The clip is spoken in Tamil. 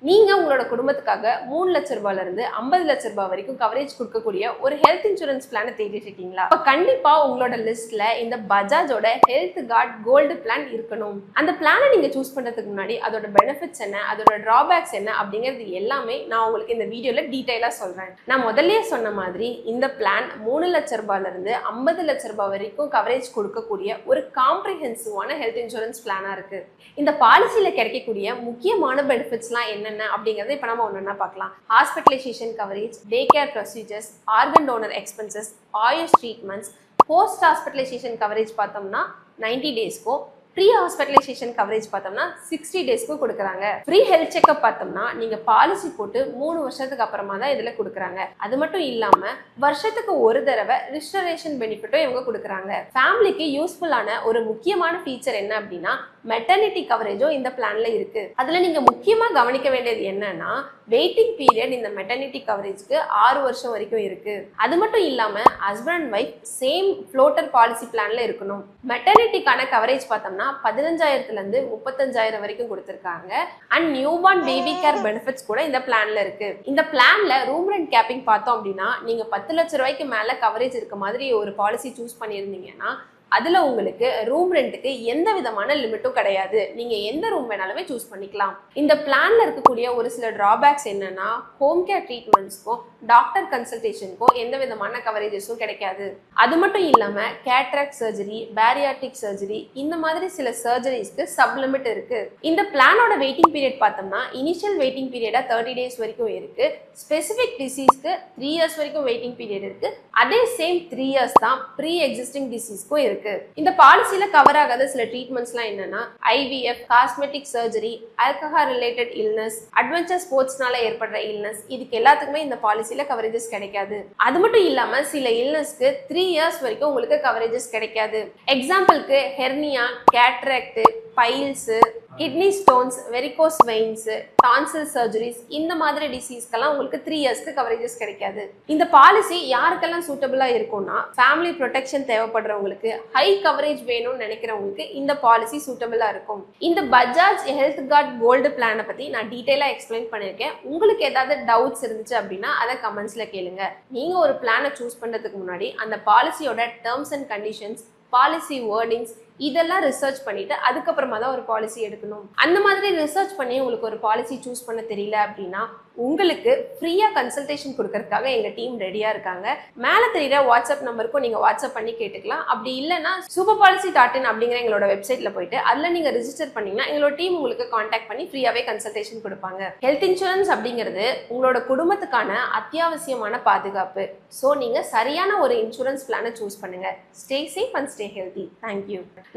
நீங்க உங்களோட குடும்பத்துக்காக 3 லட்ச ரூபாயில இருந்து 50 லட்ச ரூபாய் வரைக்கும் கவரேஜ் கொடுக்கக்கூடிய ஒரு ஹெல்த் இன்சூரன்ஸ் பிளான் தேடிட்டு இருக்கீங்களா? அப்ப கண்டிப்பா உங்களோட லிஸ்ட்ல இந்த பஜாஜோட ஹெல்த் கார்டு கோல்டு பிளான் இருக்கணும். அந்த பிளானை நீங்க சூஸ் பண்றதுக்கு முன்னாடி அதோட பெனிஃபிட்ஸ் என்ன, அதோட டிராபேக்ஸ் என்ன அப்படிங்கிறது எல்லாமே நான் உங்களுக்கு இந்த வீடியோல டீடைலா சொல்றேன். நான் முதல்லயே சொன்ன மாதிரி இந்த பிளான் 3 லட்ச ரூபாயில இருந்து 50 லட்ச ரூபாய் வரைக்கும் கவரேஜ் கொடுக்கக்கூடிய ஒரு காம்ப்ரிஹென்சிவான ஹெல்த் இன்சூரன்ஸ் பிளானா இருக்கு. இந்த பாலிசியில கிடைக்கக்கூடிய முக்கியமான பெனிஃபிட்ஸ்லாம் என்னென்ன அப்படிங்கறத இப்ப நம்ம ஒண்ணா பார்க்கலாம். Hospitalisation coverage, day care procedures, organ toner expenses, AYUSH treatments, post hospitalisation coverage பார்த்தோம்னா 90 டேஸ்க்கும், ப்ரீ ஹாஸ்பிட்டலைசேஷன் கவரேஜ் பார்த்தோம்னா 60 டேஸ்க்கு கொடுக்குறாங்க. ஃப்ரீ ஹெல்த் செக்அப் பார்த்தோம்னா நீங்க பாலிசி போட்டு 3 வருஷத்துக்கு அப்புறமா தான் இதுல கொடுக்குறாங்க. அது மட்டும் இல்லாம வருஷத்துக்கு ஒரு தடவை ரிஸ்டரேஷன் பெனிஃபிட்டும் இவங்க கொடுக்குறாங்க. ஃபேமிலிக்கு யூஸ்ஃபுல்லான ஒரு முக்கியமான ஃபீச்சர் என்ன அப்படின்னா மெட்டர்னிட்டி கவரேஜும் இந்த பிளான்ல இருக்கு. அதுல நீங்க முக்கியமா கவனிக்க வேண்டியது என்னன்னா வெயிட்டிங் பீரியட் இந்த மெட்டர்னிட்டி கவரேஜ்க்கு 6 வருஷம் வரைக்கும் இருக்கு. அது மட்டும் இல்லாம husband and wife same floater policy பிளான்ல இருக்கணும். மெட்டர்னிட்டிக்கான கவரேஜ் பார்த்தோம்னா 15,000 இருந்து 35,000 வரைக்கும் கொடுத்திருக்காங்க. And new born baby care benefits கூட இந்த பிளான்ல இருக்கு. இந்த பிளான்ல ரூம் ரெண்ட் கேப்பிங் பார்த்தோம் அப்படின்னா நீங்க 10 லட்ச ரூபாய்க்கு மேல கவரேஜ் இருக்க மாதிரி ஒரு பாலிசி சூஸ் பண்ணியிருந்தீங்கன்னா அதுல உங்களுக்கு ரூம் ரெண்ட்டுக்கு எந்த விதமான லிமிட்டும் கிடையாது. நீங்க எந்த ரூம் வேணாலுமே சூஸ் பண்ணிக்கலாம். இந்த பிளான்ல இருக்கக்கூடிய ஒரு சில டிராபேக்ஸ் என்னன்னா ஹோம் கேர் ட்ரீட்மெண்ட்ஸ்க்கும் டாக்டர் கன்சல்டேஷனுக்கும் எந்த விதமான கவரேஜஸும் கிடைக்காது. அது மட்டும் இல்லாம கேட்ராக்ட் சர்ஜரி, பேரியாட்ரிக் சர்ஜரி இந்த மாதிரி சில சர்ஜரிஸ்க்கு சப்லிமிட் இருக்கு. இந்த பிளானோட வெயிட்டிங் பீரியட் பார்த்தோம்னா இனிஷியல் வெயிட்டிங் பீரியடா 30 டேஸ் வரைக்கும் இருக்கு. ஸ்பெசிபிக் டிசீஸ்க்கு 3 இயர்ஸ் வரைக்கும் வெயிட்டிங் பீரியட் இருக்கு. அதே சேம் 3 இயர்ஸ் தான் ப்ரீ எக்ஸிஸ்டிங் டிசீஸ்க்கும் இருக்கு. இந்த பாலிசியில கவர் ஆகாத சில ட்ரீட்மெண்ட்ஸ்லாம் என்னன்னா IVF, cosmetic surgery, alcohol related illness, adventure ஸ்போர்ட்ஸ்னால ஏற்படுற இல்னஸ், இதுக்கு எல்லாத்துக்குமே இந்த பாலிசியில கவரேஜஸ் கிடைக்காது. அது மட்டும் இல்லாம சில இல்னஸ்க்கு 3 இயர்ஸ் வரைக்கும் உங்களுக்கு கவரேஜஸ் கிடைக்காது. எக்ஸாம்பிளுக்கு hernia, cataract, piles, kidney stones, varicose veins, tonsil surgeries இந்த மாதிரி டிசீஸ்க்கெல்லாம் உங்களுக்கு 3 இயர்ஸ்க்கு கவரேஜஸ் கிடைக்காது. இந்த பாலிசி யாருக்கெல்லாம் சூட்டபிளா இருக்கும்னா ஃபேமிலி ப்ரொடெக்ஷன் தேவைப்படுறவங்களுக்கு, ஹை கவரேஜ் வேணும்னு நினைக்கிறவங்களுக்கு இந்த பாலிசி சூட்டபிளா இருக்கும். இந்த பஜாஜ் ஹெல்த் கார்டு கோல்டு பிளானை பத்தி நான் டீடைலா எக்ஸ்பிளைன் பண்ணிருக்கேன். உங்களுக்கு ஏதாவது டவுட்ஸ் இருந்துச்சு அப்படின்னா அதை கமெண்ட்ஸ்ல கேளுங்க. நீங்க ஒரு பிளானை சூஸ் பண்றதுக்கு முன்னாடி அந்த பாலிசியோட terms and conditions, policy wordings இதெல்லாம் ரிசர்ச் பண்ணிட்டு அதுக்கப்புறமா தான் ஒரு பாலிசி எடுக்கணும். அந்த மாதிரி ரிசர்ச் பண்ணி உங்களுக்கு ஒரு பாலிசி சூஸ் பண்ண தெரியல அப்படின்னா உங்களுக்கு ஃப்ரீயா கன்சல்டேஷன் கொடுக்கறதுக்காக எங்க டீம் ரெடியா இருக்காங்க. மேல தெரியுற வாட்ஸ்அப் நம்பருக்கும் நீங்க வாட்ஸ்அப் பண்ணி கேட்டுக்கலாம். அப்படி இல்லைன்னா superpolicy.in அப்படிங்கிற எங்களோட வெப்சைட்ல போயிட்டு அதுல நீங்க ரிஜிஸ்டர் பண்ணீங்கன்னா எங்களோட டீம் உங்களுக்கு கான்டாக்ட் பண்ணி ஃப்ரீயாவே கன்சல்டேஷன் கொடுப்பாங்க. ஹெல்த் இன்சூரன்ஸ் அப்படிங்கிறது உங்களோட குடும்பத்துக்கான அத்தியாவசியமான பாதுகாப்பு. ஸோ நீங்க சரியான ஒரு இன்சூரன்ஸ் பிளானை சூஸ் பண்ணுங்க. Stay safe and stay healthy. Thank you.